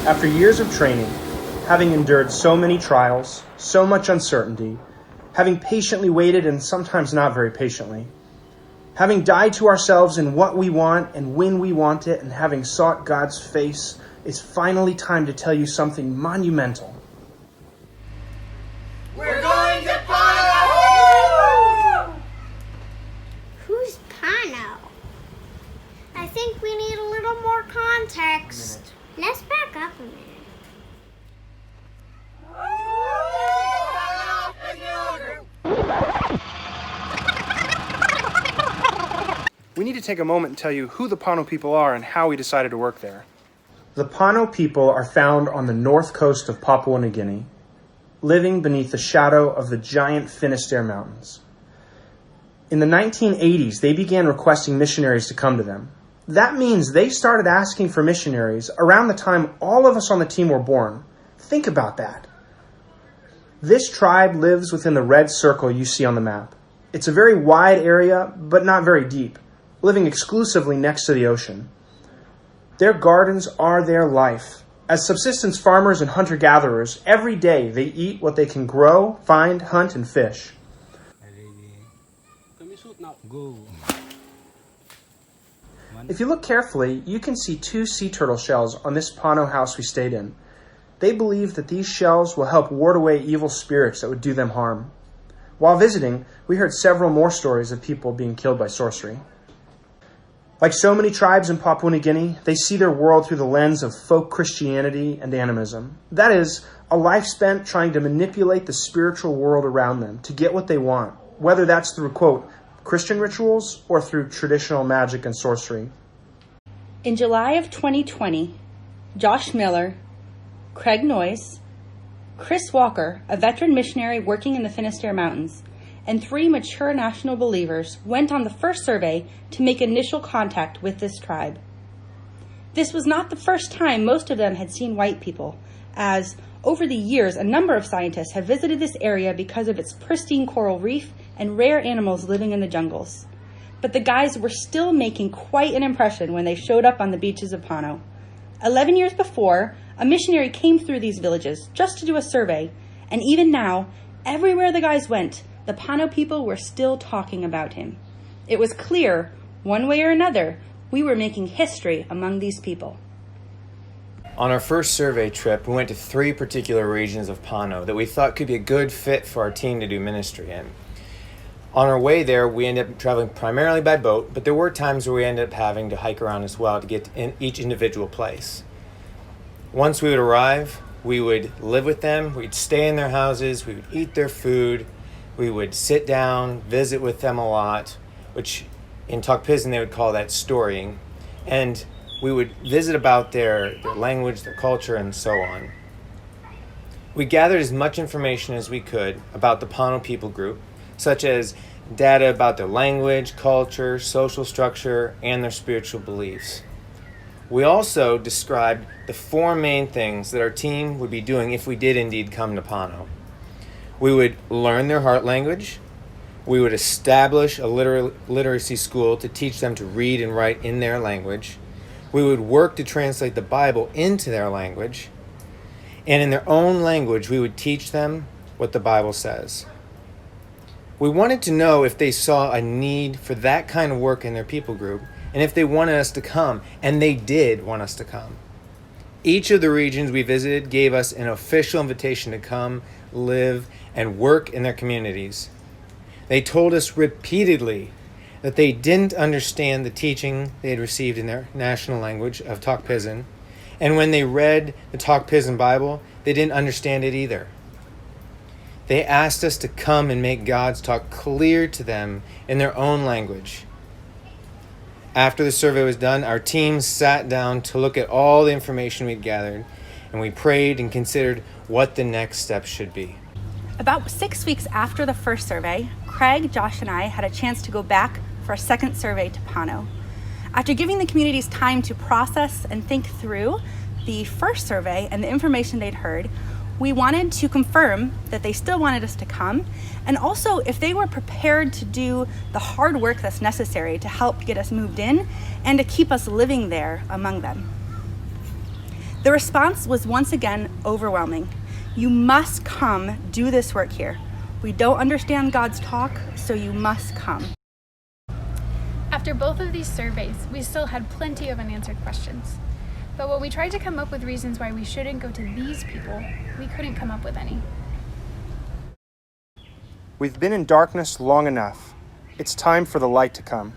After years of training, having endured so many trials, so much uncertainty, having patiently waited and sometimes not very patiently, having died to ourselves in what we want and when we want it, and having sought God's face, it's finally time to tell you something monumental. We're going to Pano! Who's Pano? I think we need a little more context. Let's back up a minute. We need to take a moment and tell you who the Pano people are and how we decided to work there. The Pano people are found on the north coast of Papua New Guinea, living beneath the shadow of the giant Finisterre Mountains. In the 1980s, they began requesting missionaries to come to them. That means they started asking for missionaries around the time all of us on the team were born. Think about that. This tribe lives within the red circle you see on the map. It's a very wide area, but not very deep, living exclusively next to the ocean. Their gardens are their life. As subsistence farmers and hunter-gatherers, every day they eat what they can grow, find, hunt, and fish. If you look carefully, you can see 2 sea turtle shells on this Pano house we stayed in. They believe that these shells will help ward away evil spirits that would do them harm. While visiting, we heard several more stories of people being killed by sorcery. Like so many tribes in Papua New Guinea, they see their world through the lens of folk Christianity and animism. That is, a life spent trying to manipulate the spiritual world around them to get what they want, whether that's through, quote, Christian rituals or through traditional magic and sorcery. In July of 2020, Josh Miller, Craig Noyes, Chris Walker, a veteran missionary working in the Finisterre Mountains, and 3 mature national believers went on the first survey to make initial contact with this tribe. This was not the first time most of them had seen white people, as over the years a number of scientists have visited this area because of its pristine coral reef and rare animals living in the jungles. But the guys were still making quite an impression when they showed up on the beaches of Pano. 11 years before, a missionary came through these villages just to do a survey, and even now, everywhere the guys went, the Pano people were still talking about him. It was clear, one way or another, we were making history among these people. On our first survey trip, we went to 3 particular regions of Pano that we thought could be a good fit for our team to do ministry in. On our way there, we ended up traveling primarily by boat, but there were times where we ended up having to hike around as well to get in each individual place. Once we would arrive, we would live with them, we'd stay in their houses, we would eat their food, we would sit down, visit with them a lot, which in Tok Pisin they would call that storying. And we would visit about their language, their culture, and so on. We gathered as much information as we could about the Pano people group, such as data about their language, culture, social structure, and their spiritual beliefs. We also described the 4 main things that our team would be doing if we did indeed come to Pano. We would learn their heart language. We would establish a literacy school to teach them to read and write in their language. We would work to translate the Bible into their language. And in their own language, we would teach them what the Bible says. We wanted to know if they saw a need for that kind of work in their people group, and if they wanted us to come, and they did want us to come. Each of the regions we visited gave us an official invitation to come, live, and work in their communities. They told us repeatedly that they didn't understand the teaching they had received in their national language of Tok Pisin, and when they read the Tok Pisin Bible, they didn't understand it either. They asked us to come and make God's talk clear to them in their own language. After the survey was done, our team sat down to look at all the information we'd gathered, and we prayed and considered what the next steps should be. About 6 weeks after the first survey, Craig, Josh, and I had a chance to go back for a second survey to Pano. After giving the communities time to process and think through the first survey and the information they'd heard, we wanted to confirm that they still wanted us to come, and also if they were prepared to do the hard work that's necessary to help get us moved in and to keep us living there among them. The response was once again overwhelming. You must come do this work here. We don't understand God's talk, so you must come. After both of these surveys, we still had plenty of unanswered questions. But when we tried to come up with reasons why we shouldn't go to these people, we couldn't come up with any. We've been in darkness long enough. It's time for the light to come.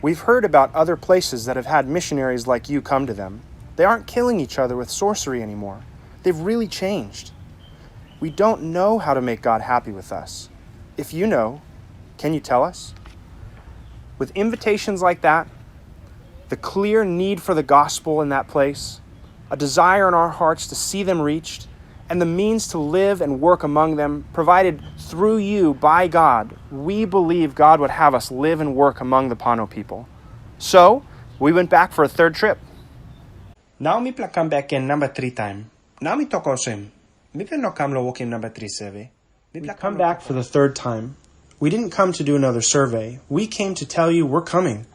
We've heard about other places that have had missionaries like you come to them. They aren't killing each other with sorcery anymore. They've really changed. We don't know how to make God happy with us. If you know, can you tell us? With invitations like that, the clear need for the gospel in that place, a desire in our hearts to see them reached, and the means to live and work among them provided through you by God, we believe God would have us live and work among the Pano people. So, we went back for a third trip. Now me come back in number 3 time. Now me talk osim. Me no come lo walking number 3 survey. We come back for the third time. We didn't come to do another survey. We came to tell you we're coming.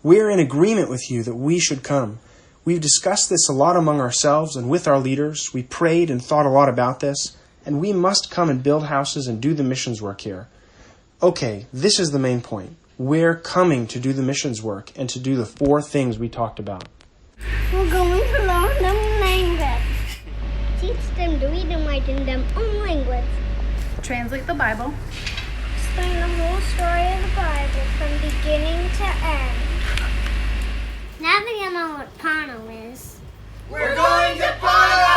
We're in agreement with you that we should come. We've discussed this a lot among ourselves and with our leaders. We prayed and thought a lot about this, and we must come and build houses and do the missions work here. Okay, this is the main point. We're coming to do the missions work and to do the 4 things we talked about. We're going to learn them language. Teach them to read and write in their own language. Translate the Bible. Explain the whole story of the Bible from beginning to end. Now that you know what Pano is. We're going to Pano!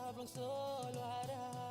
Hablang solo harap